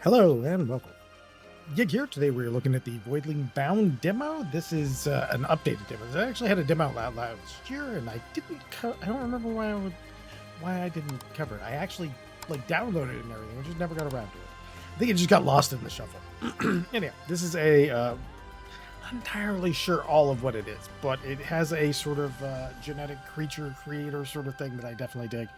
Hello and welcome. Gig here. Today we're looking at the Voidling Bound demo. This is an updated demo. I actually had a demo out last year, and I didn't. I don't remember why I didn't cover it. I actually downloaded it and everything. I just never got around to it. I think it just got lost in the shuffle. Anyhow, this is a not entirely sure all of what it is, but it has a sort of genetic creature creator sort of thing that I definitely dig,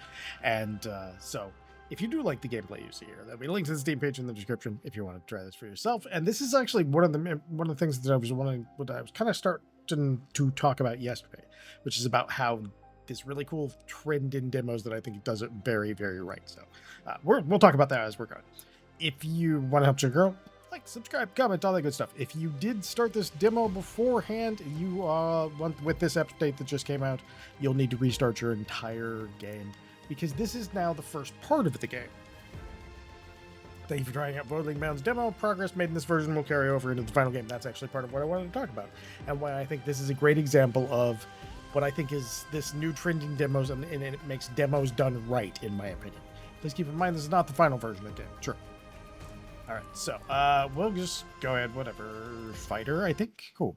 and so if you do like the gameplay you see here, there'll be a link to the Steam page in the description if you want to try this for yourself. And this is actually one of the things that I was kind of starting to talk about yesterday, which is about how this really cool trend in demos that I think does it very, very right. So we'll talk about that as we're going. If you want to help your girl, like, subscribe, comment, all that good stuff. If you did start this demo beforehand, you want with this update that just came out, you'll need to restart your entire game, because this is now the first part of the game. Thank you for trying out Voidling Bound's demo. Progress made in this version will carry over into the final game. That's actually part of what I wanted to talk about, and why I think this is a great example of what I think is this new trending demos, and it makes demos done right, in my opinion. Please keep in mind this is not the final version of the game. Sure. All right, so we'll just go ahead. Whatever, fighter. I think cool.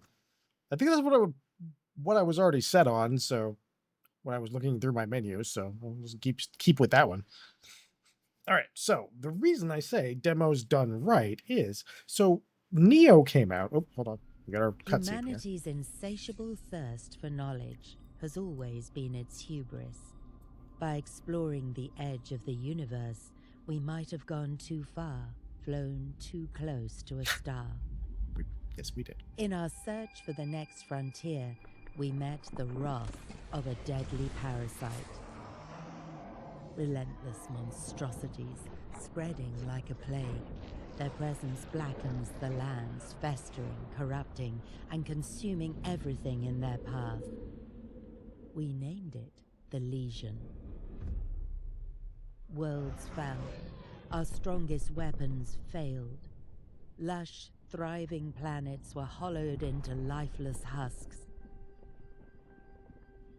I think that's what I was already set on. So when I was looking through my menus, so I'll just keep with that one. All right, so the reason I say demos done right is so Neo came out. Oh, hold on, we got our cutscene here. Humanity's insatiable thirst for knowledge has always been its hubris. By exploring the edge of the universe, we might have gone too far, flown too close to a star. Yes, we did. In our search for the next frontier, we met the wrath of a deadly parasite. Relentless monstrosities, spreading like a plague. Their presence blackens the lands, festering, corrupting, and consuming everything in their path. We named it the Legion. Worlds fell. Our strongest weapons failed. Lush, thriving planets were hollowed into lifeless husks.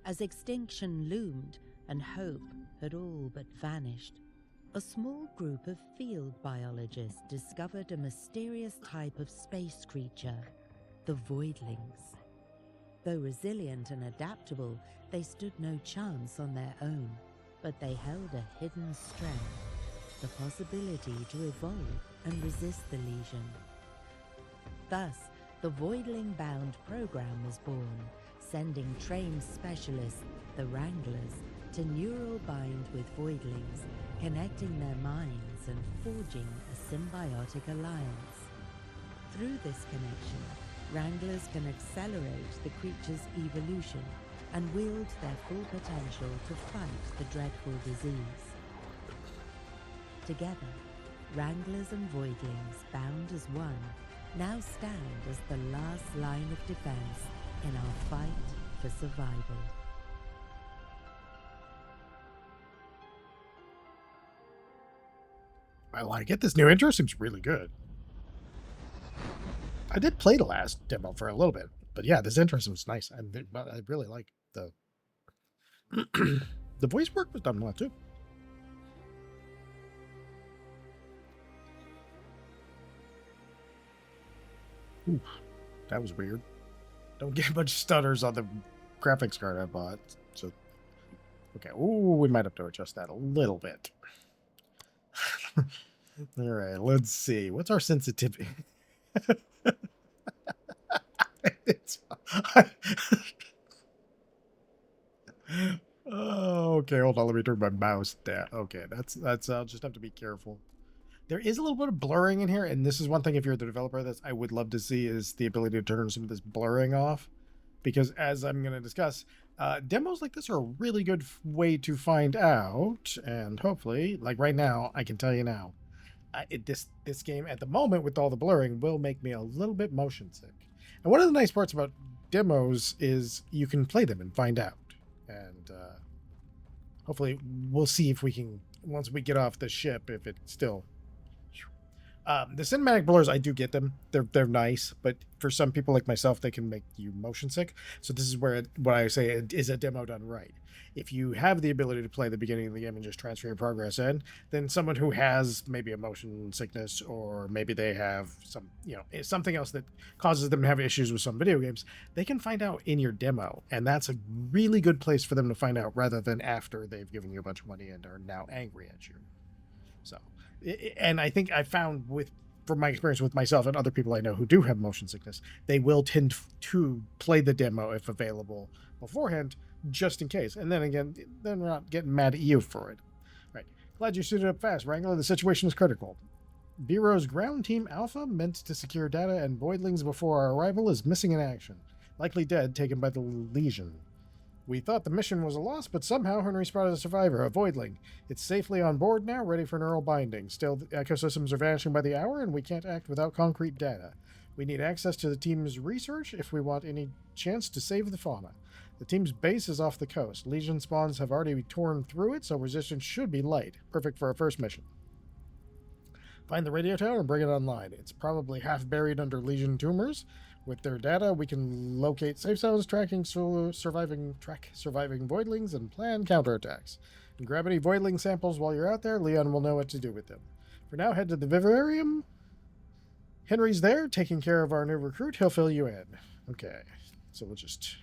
As extinction loomed and hope had all but vanished, a small group of field biologists discovered a mysterious type of space creature, the Voidlings. Though resilient and adaptable, they stood no chance on their own, but they held a hidden strength, the possibility to evolve and resist the Legion. Thus, the Voidling Bound program was born, sending trained specialists, the Wranglers, to neural bind with Voidlings, connecting their minds and forging a symbiotic alliance. Through this connection, Wranglers can accelerate the creature's evolution and wield their full potential to fight the dreadful disease. Together, Wranglers and Voidlings, bound as one, now stand as the last line of defense in our fight for survival. I like it. This new intro seems really good. I did play the last demo for a little bit, but yeah, this intro was nice. I really like the the voice work was done well too. Ooh, that was weird. Don't get a bunch of stutters on the graphics card I bought. So, okay. Ooh, we might have to adjust that a little bit. All right, let's see. What's our sensitivity? Oh, okay, hold on. Let me turn my mouse down. Okay, that's. I'll just have to be careful. There is a little bit of blurring in here, and this is one thing, if you're the developer, that I would love to see, is the ability to turn some of this blurring off, because as I'm going to discuss, demos like this are a really good way to find out, and hopefully, like right now, I can tell you now, this game at the moment with all the blurring will make me a little bit motion sick. And one of the nice parts about demos is you can play them and find out, and hopefully we'll see if we can, once we get off the ship, if it still. The cinematic blurs, I do get them. They're nice, but for some people like myself, they can make you motion sick. So this is where what I say is a demo done right. If you have the ability to play the beginning of the game and just transfer your progress in, then someone who has maybe a motion sickness, or maybe they have some, something else that causes them to have issues with some video games, they can find out in your demo, and that's a really good place for them to find out rather than after they've given you a bunch of money and are now angry at you. So, and I think I found from my experience with myself and other people I know who do have motion sickness, they will tend to play the demo if available beforehand, just in case. And then again, they're not getting mad at you for it. Right. Glad you suited up fast, Wrangler. The situation is critical. Bureau's ground team Alpha, meant to secure data and Voidlings before our arrival, is missing in action. Likely dead, taken by the Legion. We thought the mission was a loss, but somehow Henry spotted a survivor, a Voidling. It's safely on board now, ready for neural binding. Still, the ecosystems are vanishing by the hour, and we can't act without concrete data. We need access to the team's research if we want any chance to save the fauna. The team's base is off the coast. Legion spawns have already torn through it, so resistance should be light. Perfect for our first mission. Find the radio tower and bring it online. It's probably half buried under Legion tumors. With their data, we can locate safe zones, track surviving Voidlings, and plan counterattacks. And grab any Voidling samples while you're out there. Leon will know what to do with them. For now, head to the vivarium. Henry's there, taking care of our new recruit. He'll fill you in. Okay, so we'll just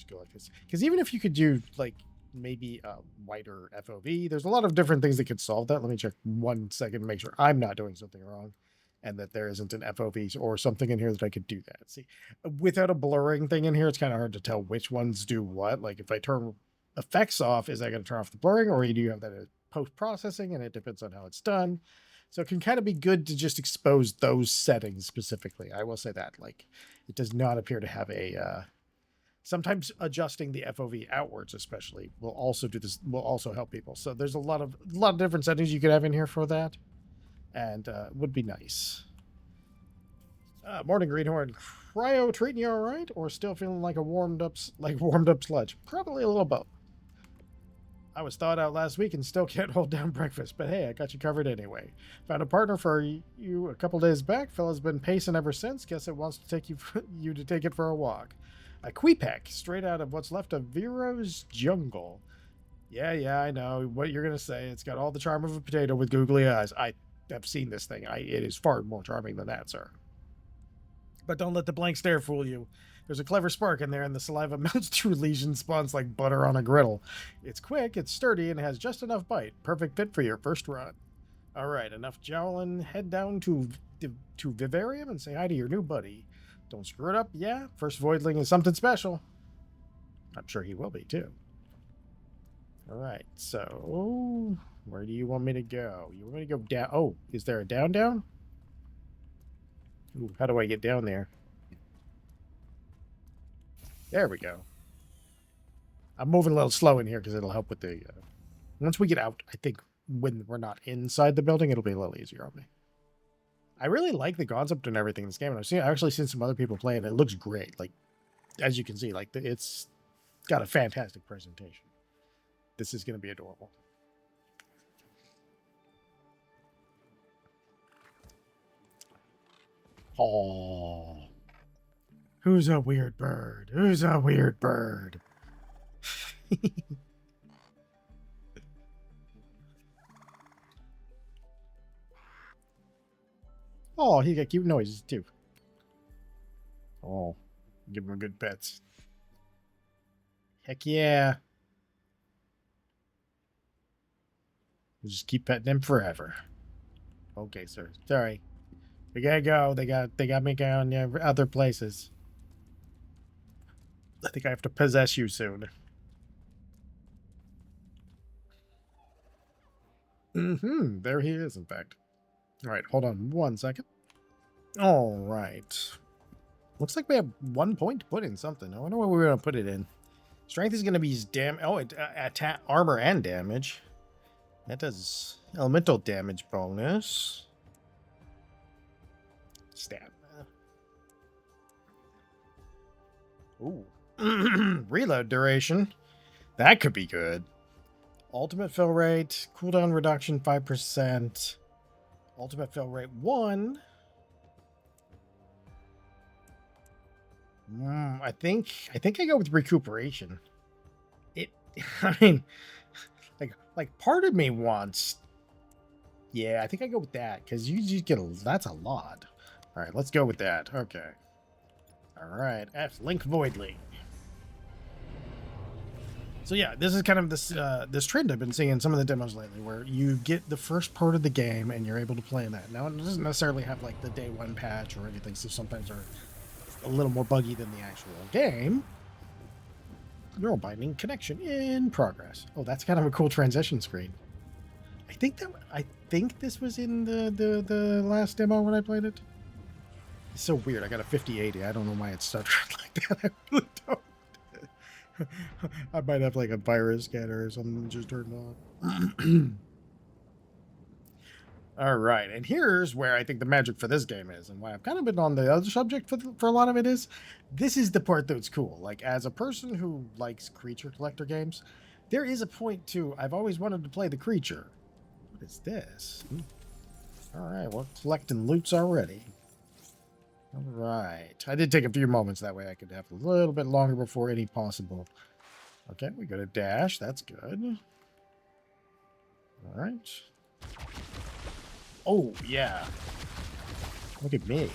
go like this. Because even if you could do like maybe a wider FOV, there's a lot of different things that could solve that. Let me check 1 second to make sure I'm not doing something wrong, and that there isn't an FOV or something in here that I could do that. See, without a blurring thing in here, it's kind of hard to tell which ones do what. Like if I turn effects off, is that going to turn off the blurring, or do you have that post-processing, and it depends on how it's done. So it can kind of be good to just expose those settings specifically. I will say that, like, it does not appear to have a, sometimes adjusting the FOV outwards especially will also do this, will also help people. So there's a lot of different settings you could have in here for that. And would be nice. Morning, Greenhorn. Cryo treating you all right, or still feeling like a warmed up sludge? Probably a little both. I was thawed out last week and still can't hold down breakfast, but hey, I got you covered anyway. Found a partner for you a couple days back. Fella's been pacing ever since. Guess it wants to take you to take it for a walk. A Queepack, straight out of what's left of Vero's jungle. Yeah, I know what you're gonna say. It's got all the charm of a potato with googly eyes. I've seen this thing. It is far more charming than that, sir. But don't let the blank stare fool you. There's a clever spark in there, and the saliva melts through Legion spawns like butter on a griddle. It's quick, it's sturdy, and has just enough bite. Perfect fit for your first run. All right, enough jowling. Head down to Vivarium and say hi to your new buddy. Don't screw it up. Yeah, first Voidling is something special. I'm sure he will be, too. All right, so where do you want me to go? You want me to go down? Oh, is there a down? Ooh, how do I get down there? There we go. I'm moving a little slow in here because it'll help with the... once we get out, I think when we're not inside the building, it'll be a little easier on me. I really like the concept and everything in this game. And I've actually seen some other people play it. It looks great. Like, as you can see, like it's got a fantastic presentation. This is going to be adorable. Oh, who's a weird bird? Who's a weird bird? Oh, he got cute noises too. Oh, give him good pets. Heck yeah. We'll just keep petting him forever. Okay, sir. Sorry. We gotta go. They got me going other places. I think I have to possess you soon. There he is, in fact. All right, hold on 1 second. All right. Looks like we have 1 point to put in something. I wonder what we're going to put it in. Strength is going to be his attack, armor, and damage. That does elemental damage bonus. Stamina. Ooh. Reload duration. That could be good. Ultimate fill rate. Cooldown reduction 5%. Ultimate fail rate 1. I think I go with recuperation. It I mean like part of me wants, yeah, I think I go with that because you just get that's a lot. All right, let's go with that. Okay. All right, F Link Voidling. So yeah, this is kind of this trend I've been seeing in some of the demos lately, where you get the first part of the game and you're able to play in that. Now it doesn't necessarily have like the day one patch or anything, so sometimes they're a little more buggy than the actual game. Neural binding connection in progress. Oh, that's kind of a cool transition screen. I think this was in the last demo when I played it. It's so weird. I got a 5080. I don't know why it started like that. I really don't. I might have like a virus scanner or something just turned on. All right, and here's where I think the magic for this game is, and why I've kind of been on the other subject for a lot of it is, this is the part that's cool. Like, as a person who likes creature collector games, there is a point to, I've always wanted to play the creature. What is this? All right, we're collecting loots already. All right, I did take a few moments, that way I could have a little bit longer before any possible. Okay, we got a dash, that's good. All right. Oh, yeah. Look at me.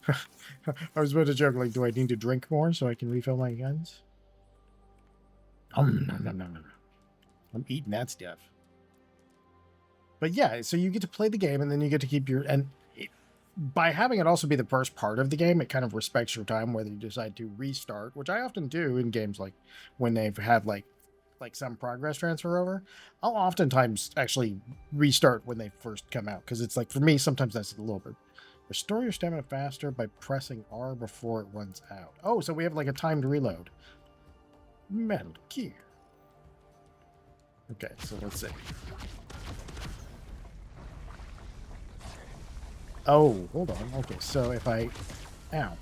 I was about to joke, like, do I need to drink more so I can refill my guns? No. I'm eating that stuff. But yeah, so you get to play the game, and then you get to keep your... And by having it also be the first part of the game, it kind of respects your time, whether you decide to restart, which I often do in games like when they've had, like some progress transfer over. I'll oftentimes actually restart when they first come out, because it's like, for me, sometimes that's a little bit. Restore your stamina faster by pressing R before it runs out. Oh, so we have like a timed reload. Metal Gear. Okay, so let's see. Oh, hold on. Okay, so if I... Ow.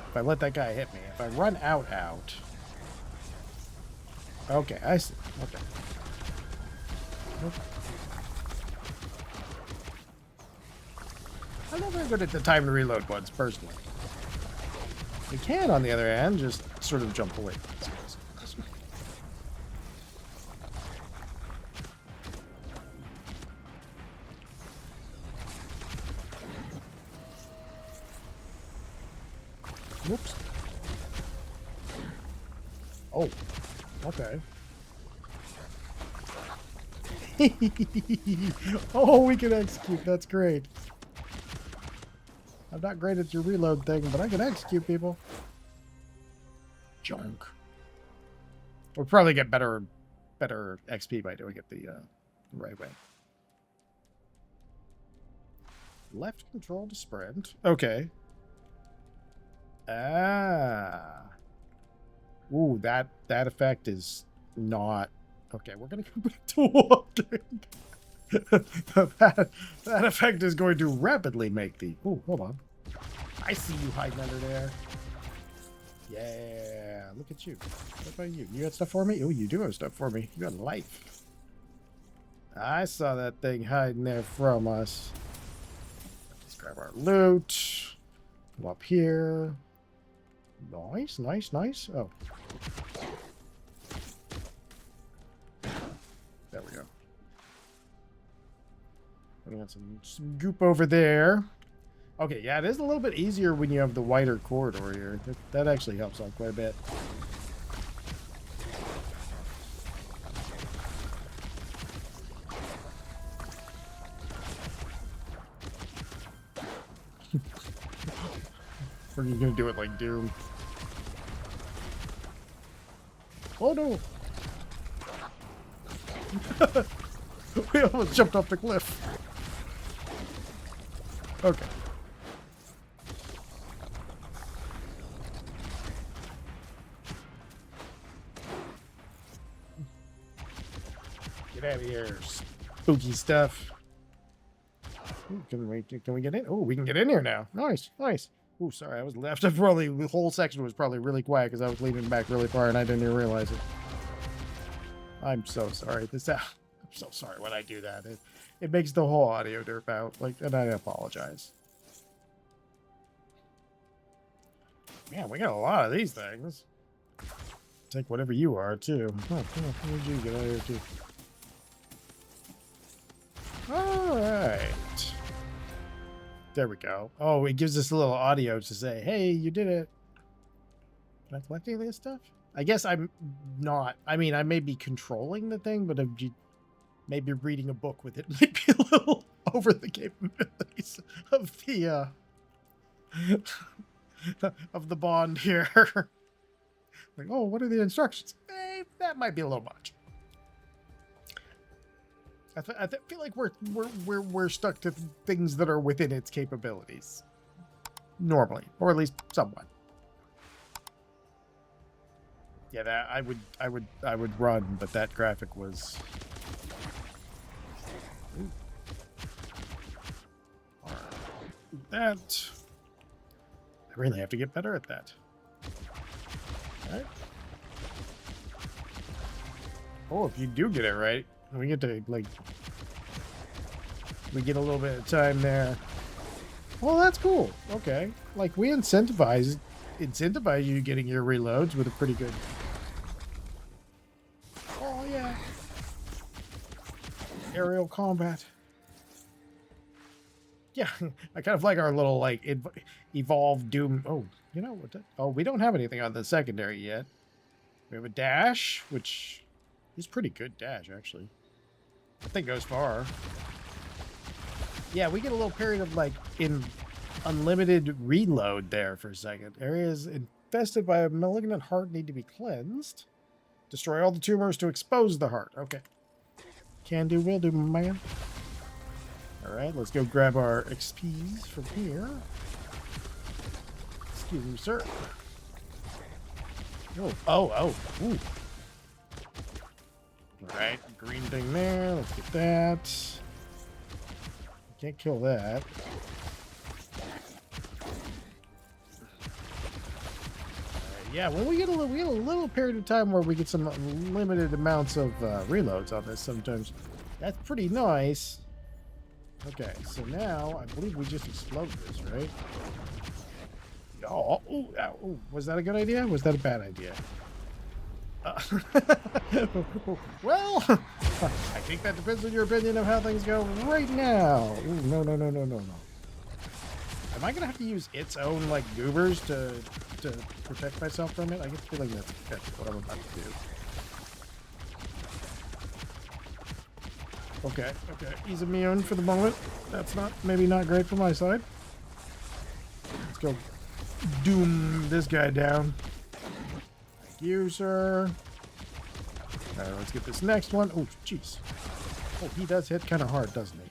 If I let that guy hit me, if I run out... Okay, I see. Okay. I'm not very good at the time to reload ones, personally. You can, on the other hand, just sort of jump away. Whoops. Oh, okay. Oh, we can execute. That's great. I'm not great at your reload thing, but I can execute people. Junk. We'll probably get better XP by doing it the right way. Left control to sprint. Okay. Ah. Ooh, that effect is not... Okay, we're going to go back to walking. that effect is going to rapidly make the... Ooh, hold on. I see you hiding under there. Yeah, look at you. What about you? You got stuff for me? Oh, you do have stuff for me. You got life. I saw that thing hiding there from us. Let's grab our loot. Go up here. Nice, nice, nice. Oh. There we go. We got some goop over there. Okay, yeah, it is a little bit easier when you have the wider corridor here. That actually helps out quite a bit. We're gonna do it like Doom. Oh no! We almost jumped off the cliff. Okay. Get out of here, spooky stuff. Ooh, can we get in? Oh, we can get in here now. Nice, nice. Oh, sorry, I was left. Probably the whole section was probably really quiet because I was leaning back really far and I didn't even realize it. I'm so sorry. I'm so sorry when I do that. It makes the whole audio derp out. Like, and I apologize. Man, we got a lot of these things. Take whatever you are, too. Oh, where did you get out of here, too? All right. There we go. Oh, it gives us a little audio to say, hey, you did it. Can I collect any of this stuff? I guess I'm not. I mean, I may be controlling the thing, but maybe reading a book with it might be a little over the capabilities of the of the bond here. Like, oh, what are the instructions? That might be a little much. I feel like we're stuck to things that are within its capabilities normally, or at least somewhat. Yeah, that I would run, but that graphic was. Ooh. That I really have to get better at that. All right. Oh, if you do get it right, we get to we get a little bit of time there. Well, that's cool. Okay, like we incentivize you getting your reloads with a pretty good. Oh yeah. Aerial combat. Yeah, I kind of like our little like evolved Doom. Oh, you know what? Oh, we don't have anything on the secondary yet. We have a dash, which is pretty good dash actually. That thing goes far. Yeah, we get a little period of like in unlimited reload there for a second. Areas infested by a malignant heart need to be cleansed. Destroy all the tumors to expose the heart. Okay. Can do, will do, man. Alright, let's go grab our XPs from here. Excuse me, sir. Oh. Ooh. Alright, green thing there. Let's get that. Can't kill that. Yeah, well, we get a little period of time where we get some limited amounts of reloads on this sometimes. That's pretty nice. Okay, so now I believe we just explode this, right? Oh, was that a good idea? Was that a bad idea? Well, I think that depends on your opinion of how things go right now. Ooh, no. Am I gonna have to use its own like goobers to protect myself from it? I get the feeling that's what I'm about to do. Okay. He's immune for the moment. That's maybe not great for my side. Let's go doom this guy down. Thank you, sir. All right, let's get this next one. Oh, jeez. Oh, he does hit kind of hard, doesn't he?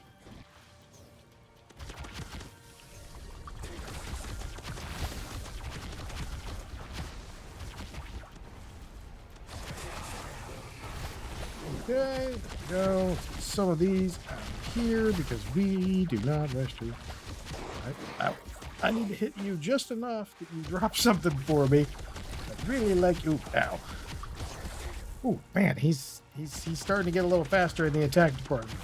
Okay, go. Some of these out here because we do not wish to. I need to hit you just enough that you drop something for me. I really like you. Ow. Oh man, he's starting to get a little faster in the attack department.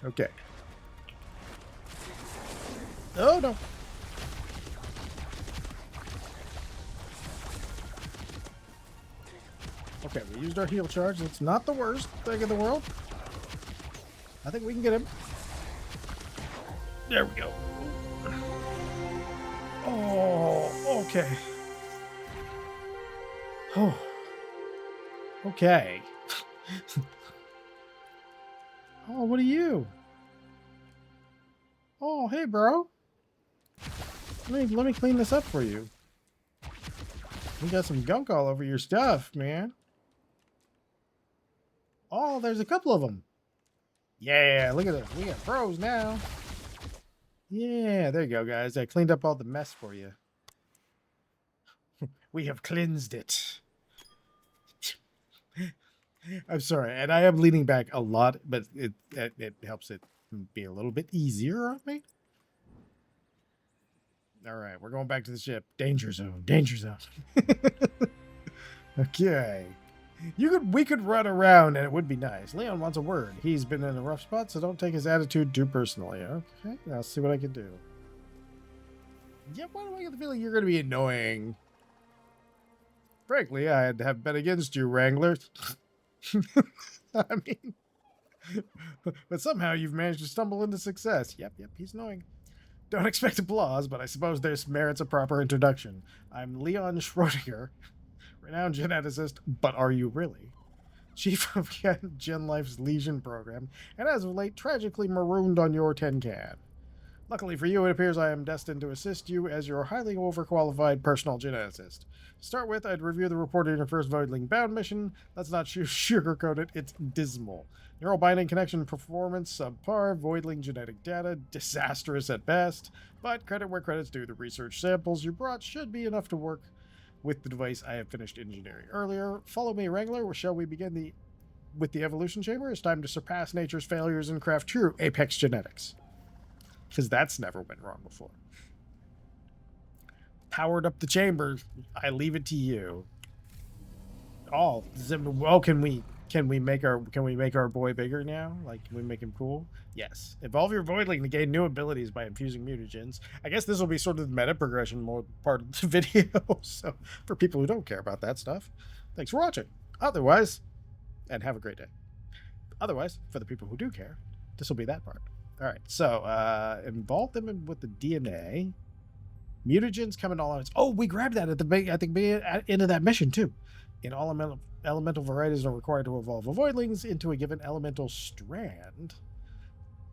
Okay. Oh no. Okay, we used our heal charge. It's not the worst thing in the world. I think we can get him. There we go. Oh, okay. Oh. Okay. Oh, what are you? Oh, hey, bro. Let me clean this up for you. You got some gunk all over your stuff, man. Oh, there's a couple of them. Yeah, look at this. We got pros now. Yeah, there you go, guys. I cleaned up all the mess for you. We have cleansed it. I'm sorry, and I am leaning back a lot, but it helps it be a little bit easier on me. All right, we're going back to the ship. Danger zone. Danger zone. Okay. We could run around and it would be nice. Leon wants a word. He's been in a rough spot, so don't take his attitude too personally. Okay, I'll see what I can do. Yeah, why do I get the feeling you're going to be annoying? Frankly, I'd have bet against you, Wrangler. I mean, but somehow you've managed to stumble into success. Yep, he's annoying. Don't expect applause, but I suppose this merits a proper introduction. I'm Leon Schrodinger, renowned geneticist, but are you really? Chief of Gen Life's Legion program, and as of late, tragically marooned on your tin can. Luckily for you, it appears I am destined to assist you as your highly overqualified personal geneticist. To start with, I'd review the report of your first Voidling Bound mission. Let's not sugarcoat it, it's dismal. Neural binding connection performance subpar, Voidling genetic data disastrous at best, but credit where credit's due, the research samples you brought should be enough to work with the device I have finished engineering earlier. Follow me, Wrangler, or shall we begin with the evolution chamber? It's time to surpass nature's failures and craft true apex genetics. Because that's never went wrong before. Powered up the chamber. I leave it to you. Oh, can we make our boy bigger now? Like, can we make him cool? Yes. Evolve your Voidling to gain new abilities by infusing mutagens. I guess this will be sort of the meta progression mode part of the video. So for people who don't care about that stuff, thanks for watching. Otherwise, and have a great day. Otherwise, for the people who do care, this will be that part. All right, so involve them with the DNA. Mutagens come in all elements. Oh, we grabbed that at the end of that mission too. In all elemental varieties are required to evolve a Voidlings into a given elemental strand.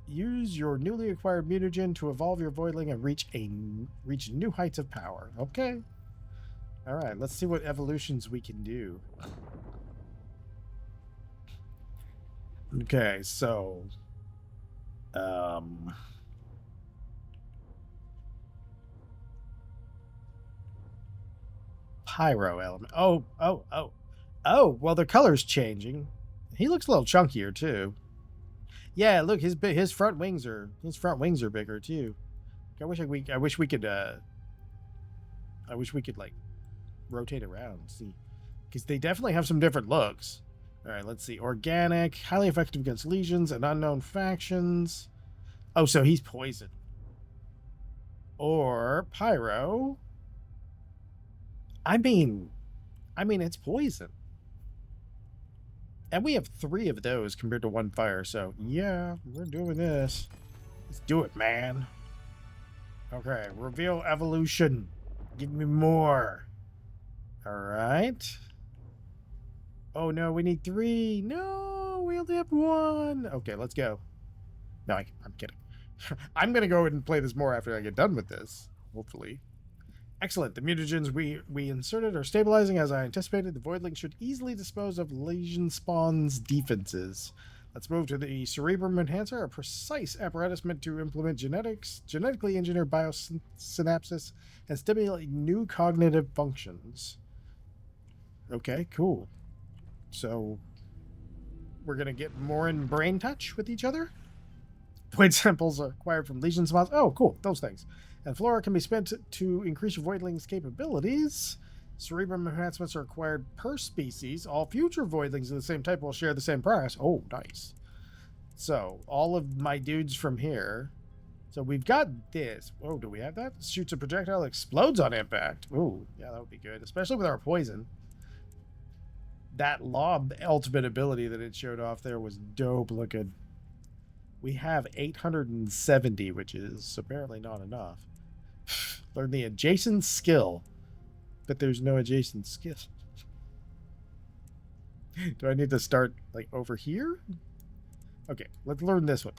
Use your newly acquired mutagen to evolve your Voidling and reach new heights of power. Okay. All right, let's see what evolutions we can do. Okay, so pyro element. Oh, well, the color's changing. He looks a little chunkier too. Yeah, look, his front wings are bigger too. I wish we could like rotate around and see, because they definitely have some different looks. All right, let's see. Organic, highly effective against legions and unknown factions. Oh, so he's poison. Or pyro. I mean, it's poison. And we have 3 of those compared to 1 fire, so yeah, we're doing this. Let's do it, man. Okay, reveal evolution. Give me more. All right. Oh no, we need 3. No, we only have 1. Okay, let's go. No, I'm kidding. I'm gonna go and play this more after I get done with this, hopefully. Excellent. The mutagens we inserted are stabilizing as I anticipated. The Voidling should easily dispose of Legion Spawn's defenses. Let's move to the Cerebrum Enhancer, a precise apparatus meant to implement genetically engineered biosynapses, and stimulate new cognitive functions. Okay, cool. So we're going to get more in brain touch with each other. Void samples are acquired from Legion spawns. Oh, cool. Those things. And flora can be spent to increase your Voidling's capabilities. Cerebrum enhancements are acquired per species. All future Voidlings of the same type will share the same price. Oh, nice. So, all of my dudes from here. So, we've got this. Oh, do we have that? Shoots a projectile, explodes on impact. Oh, yeah, that would be good. Especially with our poison. That lob ultimate ability that it showed off there was dope looking. We have 870, which is apparently not enough. Learn the adjacent skill. But there's no adjacent skill. Do I need to start, like, over here? Okay, let's learn this one.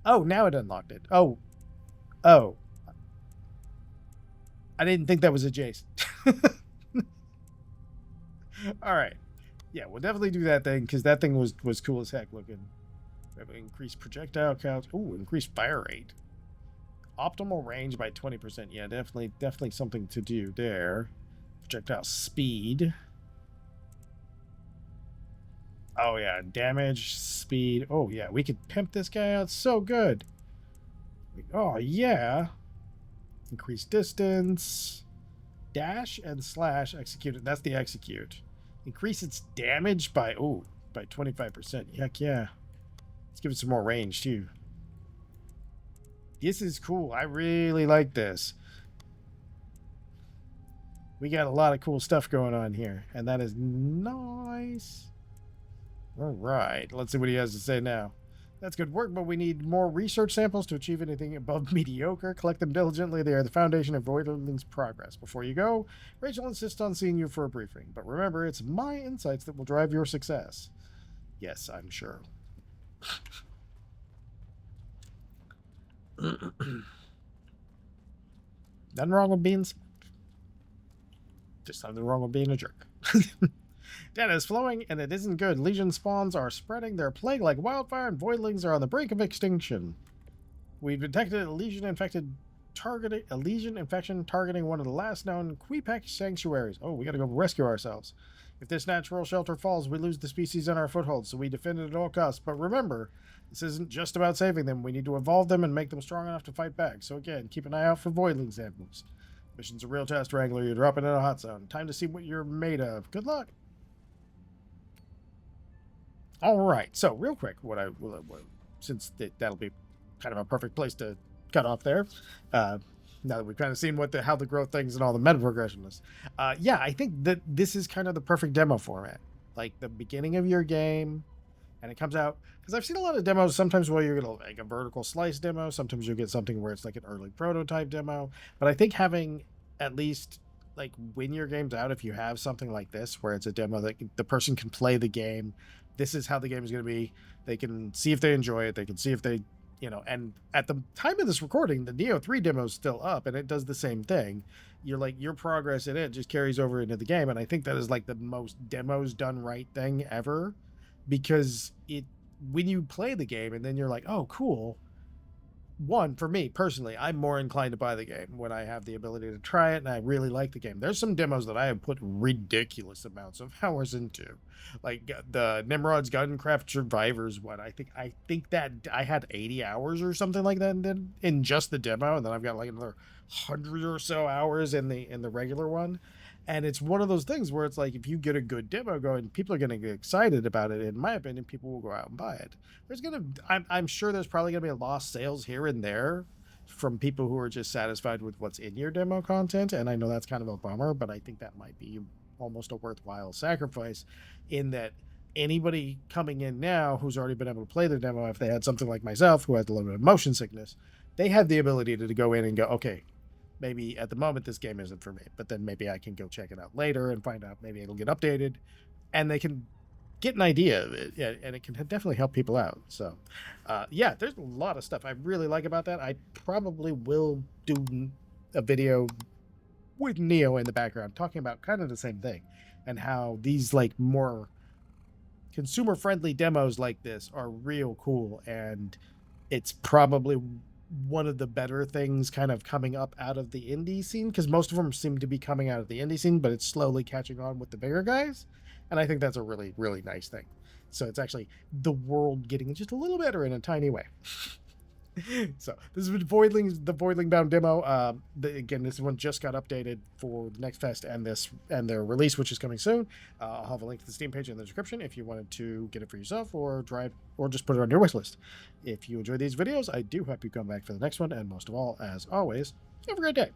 Oh, now it unlocked it. Oh. I didn't think that was adjacent. Alright. Yeah, we'll definitely do that thing, because that thing was cool as heck looking. We have increased projectile count. Ooh, increased fire rate. Optimal range by 20%. Yeah, definitely something to do there. Projectile speed. Oh yeah, damage, speed. Oh yeah, we could pimp this guy out so good. Oh yeah. Increase distance. Dash and slash execute. That's the execute. Increase its damage by 25%. Heck yeah. Let's give it some more range too. This is cool. I really like this. We got a lot of cool stuff going on here, and that is nice. All right, let's see what he has to say now. That's good work, but we need more research samples to achieve anything above mediocre. Collect them diligently. They are the foundation of Voidling's progress. Before you go, Rachel insists on seeing you for a briefing. But remember, it's my insights that will drive your success. Yes, I'm sure. Nothing wrong with being smart. Just something wrong with being a jerk. Data is flowing, and it isn't good. Legion spawns are spreading their plague like wildfire, and voidlings are on the brink of extinction. We've detected a legion infection targeting one of the last known Queepack sanctuaries. Oh, we gotta go rescue ourselves. If this natural shelter falls, we lose the species on our foothold, so we defend it at all costs. But remember, this isn't just about saving them. We need to evolve them and make them strong enough to fight back. So again, keep an eye out for voidling samples. Mission's a real test, Wrangler. You're dropping in a hot zone. Time to see what you're made of. Good luck. All right. So real quick, since that'll be kind of a perfect place to cut off there. Now that we've kind of seen how the growth things and all the meta progression is. Yeah, I think that this is kind of the perfect demo format. Like the beginning of your game, and it comes out because I've seen a lot of demos. Sometimes where you're gonna like a vertical slice demo. Sometimes you'll get something where it's like an early prototype demo. But I think having at least like when your game's out, if you have something like this where it's a demo that the person can play the game, this is how the game is going to be. They can see if they enjoy it. They can see if they, and at the time of this recording, the Neo 3 demo is still up and it does the same thing. You're like, your progress in it just carries over into the game. And I think that is like the most demos done right thing ever, because when you play the game and then you're like, oh, cool. One, for me personally, I'm more inclined to buy the game when I have the ability to try it and I really like the game. There's some demos that I have put ridiculous amounts of hours into, like the Nimrod's Guncraft Survivors one. I think that I had 80 hours or something like that in just the demo, and then I've got like another 100 or so hours in the regular one. And it's one of those things where it's like, if you get a good demo going, people are going to get excited about it. In my opinion, people will go out and buy it. I'm sure there's probably going to be a lost sales here and there from people who are just satisfied with what's in your demo content. And I know that's kind of a bummer, but I think that might be almost a worthwhile sacrifice, in that anybody coming in now who's already been able to play the demo, if they had something like myself who has a little bit of motion sickness, they have the ability to go in and go, okay, maybe at the moment this game isn't for me, but then maybe I can go check it out later and find out maybe it'll get updated, and they can get an idea of it. Yeah, and it can definitely help people out. So yeah, there's a lot of stuff I really like about that. I probably will do a video with Neo in the background talking about kind of the same thing, and how these like more consumer friendly demos like this are real cool, and it's probably one of the better things kind of coming up out of the indie scene, because most of them seem to be coming out of the indie scene, but it's slowly catching on with the bigger guys, and I think that's a really, really nice thing. So it's actually the world getting just a little better in a tiny way. So this is the Voidling Bound demo. Again, this one just got updated for the next fest and their release, which is coming soon. I'll have a link to the Steam page in the description if you wanted to get it for yourself or just put it on your wish list. If you enjoy these videos, I do hope you come back for the next one, and most of all, as always, have a great day.